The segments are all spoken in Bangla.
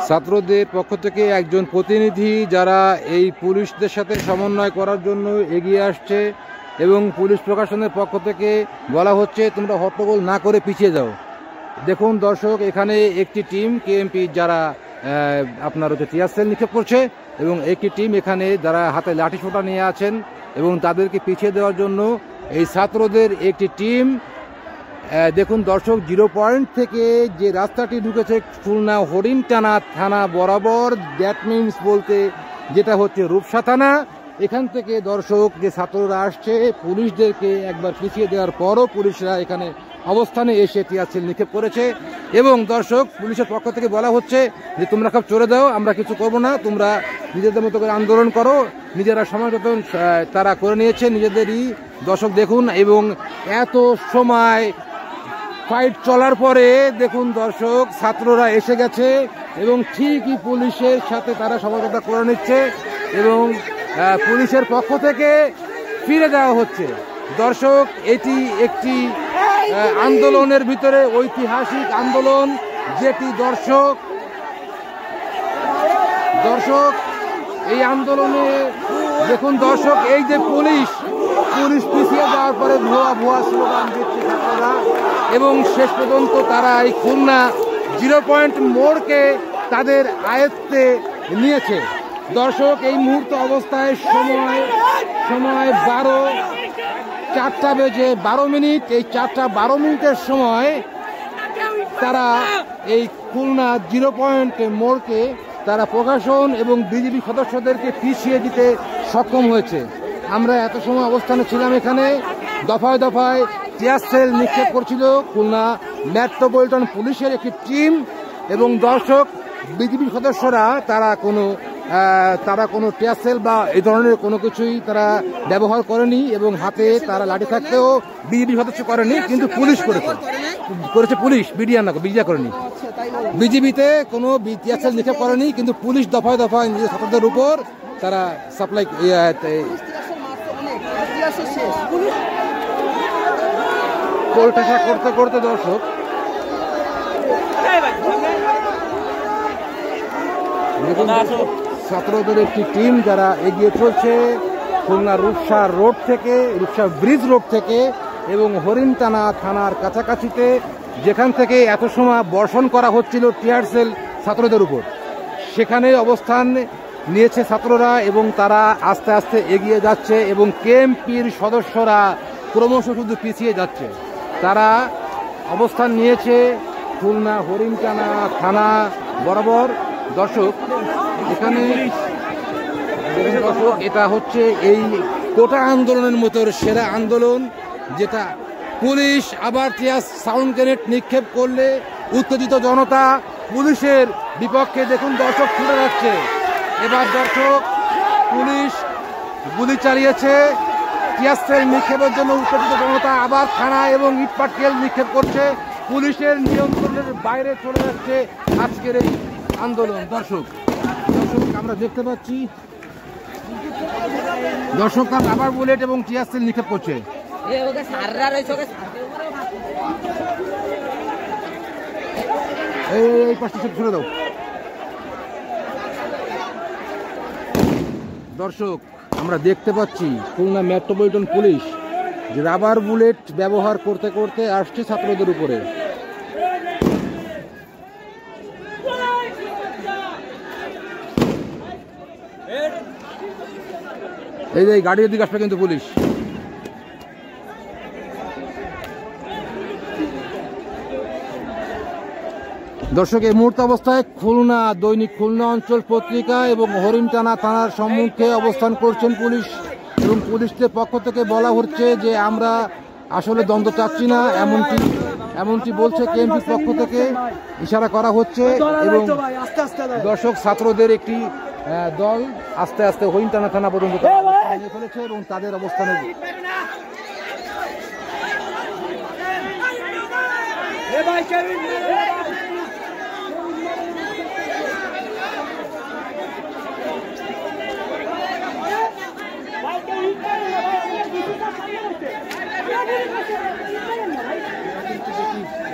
ছাত্রদের পক্ষ থেকে একজন প্রতিনিধি যারা এই পুলিশদের সাথে সমন্বয় করার জন্য এগিয়ে আসছে এবং পুলিশ প্রশাসনের পক্ষ থেকে বলা হচ্ছে তোমরা হট্টগোল না করে পিছিয়ে যাও। দেখুন দর্শক, এখানে একটি টিম কেএমপি যারা আপনার হচ্ছে টিয়ার সেল নিক্ষেপ করছে এবং একটি টিম এখানে যারা হাতে লাঠি সোঁটা নিয়ে আছেন এবং তাদেরকে পিছিয়ে দেওয়ার জন্য এই ছাত্রদের একটি টিম। দেখুন দর্শক, 0 পয়েন্ট থেকে যে রাস্তাটি ঢুকেছে খুলনা হরিণটানা থানা বরাবর, দ্যাট মিনস বলতে যেটা হচ্ছে রূপসা থানা, এখান থেকে দর্শক যে ছাত্ররা আসছে পুলিশদেরকে একবার পিছিয়ে দেওয়ার পরও পুলিশরা এখানে অবস্থানে এসে টিয়ার সেল নিক্ষেপ করেছে এবং দর্শক পুলিশের পক্ষ থেকে বলা হচ্ছে যে তোমরা সব চলে দাও, আমরা কিছু করবো না, তোমরা নিজেদের মতো করে আন্দোলন করো। নিজেরা সময় মতন তারা করে নিয়েছে নিজেদেরই। দর্শক দেখুন, এবং এত সময় ফাইট চলার পরে দেখুন দর্শক ছাত্ররা এসে গেছে এবং ঠিকই পুলিশের সাথে তারা সমঝোতা করে নিচ্ছে এবং পুলিশের পক্ষ থেকে ফিরে দেওয়া হচ্ছে। দর্শক, এটি একটি আন্দোলনের ভিতরে ঐতিহাসিক আন্দোলন, যেটি দর্শক এই আন্দোলনে দেখুন দর্শক, এই যে পুলিশ পিছিয়ে যাওয়ার পরে ভুয়া স্লোগান দিচ্ছে ছাত্ররা এবং শেষ পর্যন্ত তারা এই খুলনা 0 পয়েন্ট মোড়কে তাদের আয়ত্তে নিয়েছে। দর্শক, এই মুহূর্ত অবস্থায় সময় 4টা বেজে 12 মিনিট। এই 4টা 12 মিনিটের সময় তারা এই খুলনা 0 পয়েন্ট মোড়কে তারা প্রশাসন এবং বিজিবি সদস্যদেরকে পিছিয়ে দিতে সক্ষম হয়েছে। আমরা এত সময় অবস্থানে ছিলাম, এখানে দফায় দফায় টিয়ার সেল নিক্ষেপ করছিল খুলনা মেট্রোপলিটন পুলিশের একটি টিম এবং দর্শক বিজিবি সদস্যরা তারা কোনো টিয়ার সেল বা এই ধরনের কোনো কিছুই তারা ব্যবহার করেনি এবং হাতে তারা লাঠি থাকতেও বিজিবি সদস্য করেনি, কিন্তু পুলিশ করেছে পুলিশ, বিডিআর করেনি। বিজিবিতে কোনো টিয়ার সেল নিক্ষেপ করেনি, কিন্তু পুলিশ দফায় দফায় নিজের ছাত্রদের উপর তারা সাপ্লাই করতে দর্শক ছাত্রদের একটি টিম যারা এগিয়ে চলছে খুলনা রূপসা ব্রিজ রোড থেকে এবং হরিণটানা থানার কাছাকাছিতে, যেখান থেকে এত সময় বর্ষণ করা হচ্ছিল টিয়ার সেল ছাত্রদের উপর, সেখানে অবস্থান নিয়েছে ছাত্ররা এবং তারা আস্তে আস্তে এগিয়ে যাচ্ছে এবং কেএমপির সদস্যরা ক্রমশ শুধু পিছিয়ে যাচ্ছে। তারা অবস্থান নিয়েছে খুলনা হরিণটানা থানা বরাবর। দর্শক, এখানে এটা হচ্ছে এই কোটা আন্দোলনের মতো সেরা আন্দোলন, যেটা পুলিশ আবার টিয়ার সাউন্ড গ্রেনেড নিক্ষেপ করলে উত্তেজিত জনতা পুলিশের বিপক্ষে দেখুন দর্শক ছুটে যাচ্ছে। এবার দর্শক পুলিশ গুলি চালিয়েছে, টিয়ার সেল নিক্ষেপের জন্য উত্তেজিত জনতা আবার থানা এবং ইটপাটকেল নিক্ষেপ করছে। পুলিশের নিয়ন্ত্রণের বাইরে চলে যাচ্ছে আজকের এই আন্দোলন। দর্শক আমরা দেখতে পাচ্ছি দর্শক আবার বুলেট এবং টিয়ার সেল নিক্ষেপ করছে। এই পাশটা ছুড়ে দাও। দর্শক, আমরা দেখতে পাচ্ছি খুলনা মেট্রোপলিটন পুলিশ যে রাবার বুলেট ব্যবহার করতে করতে আসছে ছাত্রদের উপরে। এই যে গাড়ির দিকে আসবে কিন্তু পুলিশ। দর্শক, এই মুহূর্ত অবস্থায় দৈনিক খুলনা অঞ্চল পত্রিকা এবং হরিণটানা থানার সম্মুখে অবস্থান করছেন পুলিশ এবং পুলিশদের পক্ষ থেকে বলা হচ্ছে যে আমরা আসলে দ্বন্দ্ব চাচ্ছি না, এমনটি বলছে কেএমপির পক্ষ থেকে, ইশারা করা হচ্ছে। এবং দর্শক, ছাত্রদের একটি দল আস্তে আস্তে হরিণটানা থানা পর্যন্ত ফেলেছে এবং তাদের অবস্থানে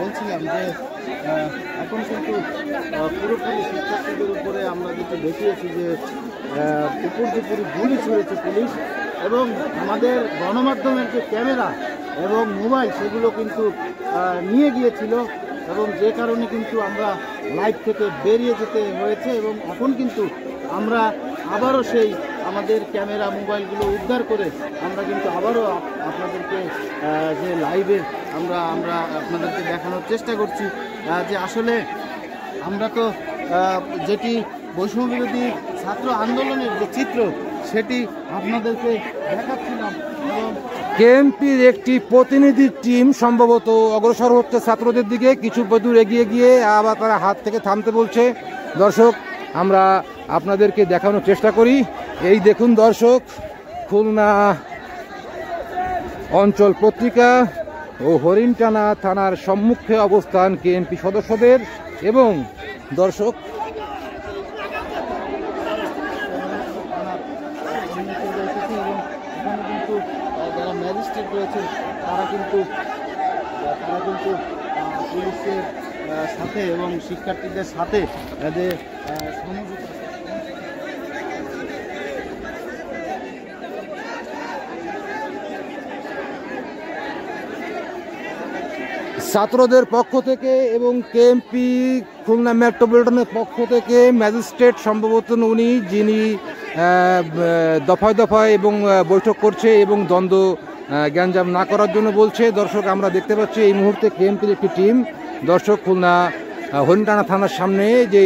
বলছিলাম যে এখন কিন্তু পুরোপুরি শিক্ষার্থীদের উপরে আমরা যেটা দেখিয়েছি যে উপর্যুপুরি গুলি ছুঁড়েছে পুলিশ, এবং আমাদের গণমাধ্যমের যে ক্যামেরা এবং মোবাইল সেগুলো কিন্তু নিয়ে গিয়েছিল, এবং যে কারণে কিন্তু আমরা লাইভ থেকে বেরিয়ে যেতে হয়েছে। এবং এখন কিন্তু আমরা আবারও সেই আমাদের ক্যামেরা মোবাইলগুলো উদ্ধার করে আমরা কিন্তু আবারও আপনাদেরকে যে লাইভে আমরা আপনাদেরকে দেখানোর চেষ্টা করছি যে আসলে আমরা তো যেটি বৈষম্যবিরোধী ছাত্র আন্দোলনের যে চিত্র সেটি আপনাদেরকে দেখাচ্ছিলাম। এবং কেএমপির একটি প্রতিনিধি টিম সম্ভবত অগ্রসর হচ্ছে ছাত্রদের দিকে, কিছু দূর এগিয়ে গিয়ে আবার তারা হাত থেকে থামতে বলছে। দর্শক, আমরা আপনাদেরকে দেখানোর চেষ্টা করি। এই দেখুন দর্শক, খুলনা অঞ্চল পত্রিকা ও হরিণটানা থানার সম্মুখে অবস্থান কেএমপি সদস্যদের। এবং দর্শক, যারা ম্যাজিস্ট্রেট রয়েছে তারা কিন্তু পুলিশের সাথে এবং শিক্ষার্থীদের সাথে এদের সমঝোতা। ছাত্রদের পক্ষ থেকে এবং কেএমপি খুলনা মেট্রোপলিটনের পক্ষ থেকে ম্যাজিস্ট্রেট সম্ভবত উনি, যিনি দফায় দফায় এবং বৈঠক করছে এবং দ্বন্দ্ব গ্যাঞ্জাম না করার জন্য বলছে। দর্শক, আমরা দেখতে পাচ্ছি এই মুহূর্তে কেএমপির একটি টিম দর্শক খুলনা হরিণটানা থানার সামনে যে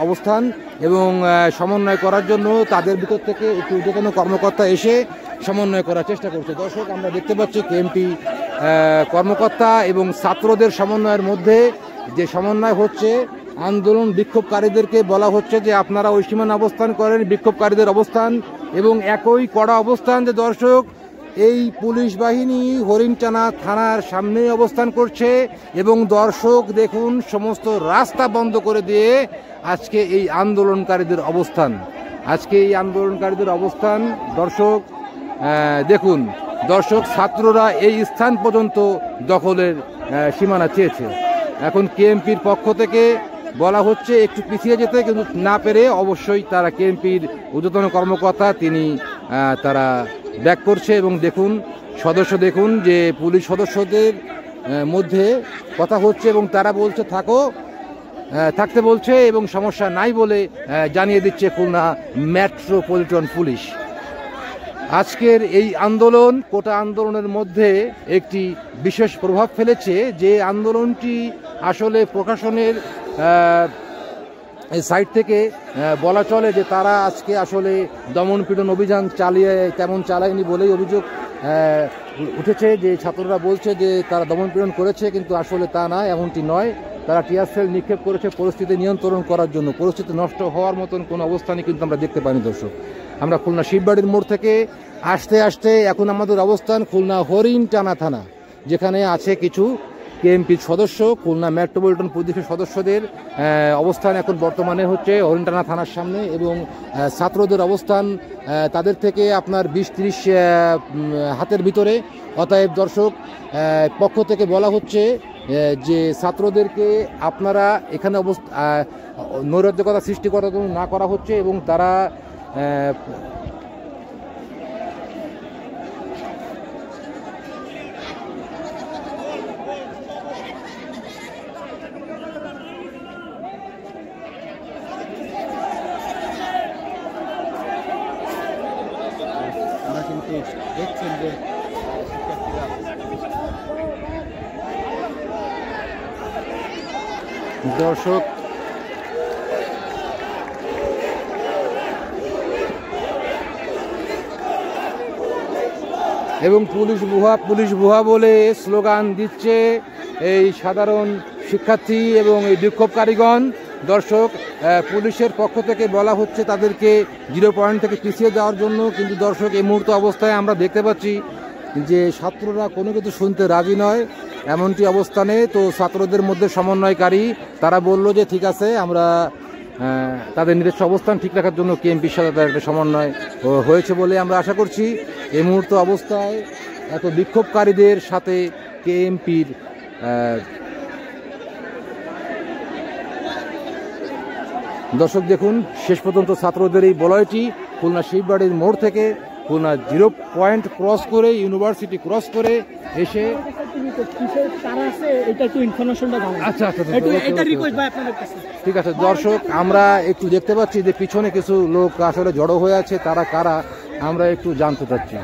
অবস্থান এবং সমন্বয় করার জন্য তাদের ভিতর থেকে একটি ঊর্ধ্বতন কর্মকর্তা এসে সমন্বয় করার চেষ্টা করছে। দর্শক, আমরা দেখতে পাচ্ছি কেএমপি কর্মকর্তা এবং ছাত্রদের সমন্বয়ের মধ্যে যে সমন্বয় হচ্ছে, আন্দোলন বিক্ষোভকারীদেরকে বলা হচ্ছে যে আপনারা ওই সীমানা অবস্থান করেন, বিক্ষোভকারীদের অবস্থান এবং একই কড়া অবস্থান যে দর্শক এই পুলিশ বাহিনী হরিণটানা থানার সামনে অবস্থান করছে। এবং দর্শক দেখুন, সমস্ত রাস্তা বন্ধ করে দিয়ে আজকে এই আন্দোলনকারীদের অবস্থান দর্শক দেখুন। দর্শক, ছাত্ররা এই স্থান পর্যন্ত দখলের সীমানা চেয়েছে। এখন কেএমপির পক্ষ থেকে বলা হচ্ছে একটু পিছিয়ে যেতে, কিন্তু না পেরে অবশ্যই তারা কেএমপির ঊর্ধ্বতন কর্মকর্তা তারা ব্যাক করছে। এবং দেখুন দেখুন যে পুলিশ সদস্যদের মধ্যে কথা হচ্ছে এবং তারা বলছে থাকতে বলছে এবং সমস্যা নাই বলে জানিয়ে দিচ্ছে খুলনা মেট্রোপলিটন পুলিশ। আজকের এই আন্দোলন কোটা আন্দোলনের মধ্যে একটি বিশেষ প্রভাব ফেলেছে, যে আন্দোলনটি আসলে প্রশাসনের সাইড থেকে বলা চলে যে তারা আজকে আসলে দমনপীড়ন অভিযান চালায়নি বলেই অভিযোগ উঠেছে। যে ছাত্ররা বলছে যে তারা দমনপীড়ন করেছে, কিন্তু আসলে তা না, এমনটি নয়। তারা টিয়ার সেল নিক্ষেপ করেছে পরিস্থিতি নিয়ন্ত্রণ করার জন্য। পরিস্থিতি নষ্ট হওয়ার মতন কোনো অবস্থানই কিন্তু আমরা দেখতে পাইনি। দর্শক, আমরা খুলনা শিববাড়ির মোড় থেকে আসতে এখন আমাদের অবস্থান খুলনা হরিণটানা থানা, যেখানে আছে কিছু কেএমপির সদস্য, খুলনা মেট্রোপলিটন পুলিশের সদস্যদের অবস্থান এখন বর্তমানে হচ্ছে হরিণটানা থানার সামনে। এবং ছাত্রদের অবস্থান তাদের থেকে আপনার 20-30 হাতের ভিতরে। অতএব দর্শক, পক্ষ থেকে বলা হচ্ছে যে ছাত্রদেরকে আপনারা এখানে নৈরাজ্যকতা সৃষ্টি করার জন্য না করা হচ্ছে, এবং তারা দেখছেন যে দর্শক, এবং পুলিশ বুহা বলে স্লোগান দিচ্ছে এই সাধারণ শিক্ষার্থী এবং এই বিক্ষোভকারীগণ। দর্শক, পুলিশের পক্ষ থেকে বলা হচ্ছে তাদেরকে 0 পয়েন্ট থেকে পিছিয়ে যাওয়ার জন্য, কিন্তু দর্শক এই মুহূর্ত অবস্থায় আমরা দেখতে পাচ্ছি যে ছাত্ররা কোনো কিছু শুনতে রাজি নয়, এমনটি অবস্থানে। তো ছাত্রদের মধ্যে সমন্বয়কারী তারা বলল যে ঠিক আছে, আমরা তাদের নিজস্ব অবস্থান ঠিক রাখার জন্য কেএমপির সাথে তার একটা সমন্বয় হয়েছে বলে আমরা আশা করছি। এই মুহূর্ত অবস্থায় এত বিক্ষোভকারীদের সাথে কেএমপির দর্শক দেখুন, শেষ পর্যন্ত ছাত্রদের এই বলয়টি খুলনা শিববাড়ির মোড় থেকে খুলনা 0 পয়েন্ট ক্রস করে, ইউনিভার্সিটি ক্রস করে এসে আচ্ছা আচ্ছা ঠিক আছে। দর্শক, আমরা একটু দেখতে পাচ্ছি যে পিছনে কিছু লোক আসলে জড়ো হয়ে আছে, তারা কারা আমরা একটু জানতে চাচ্ছি।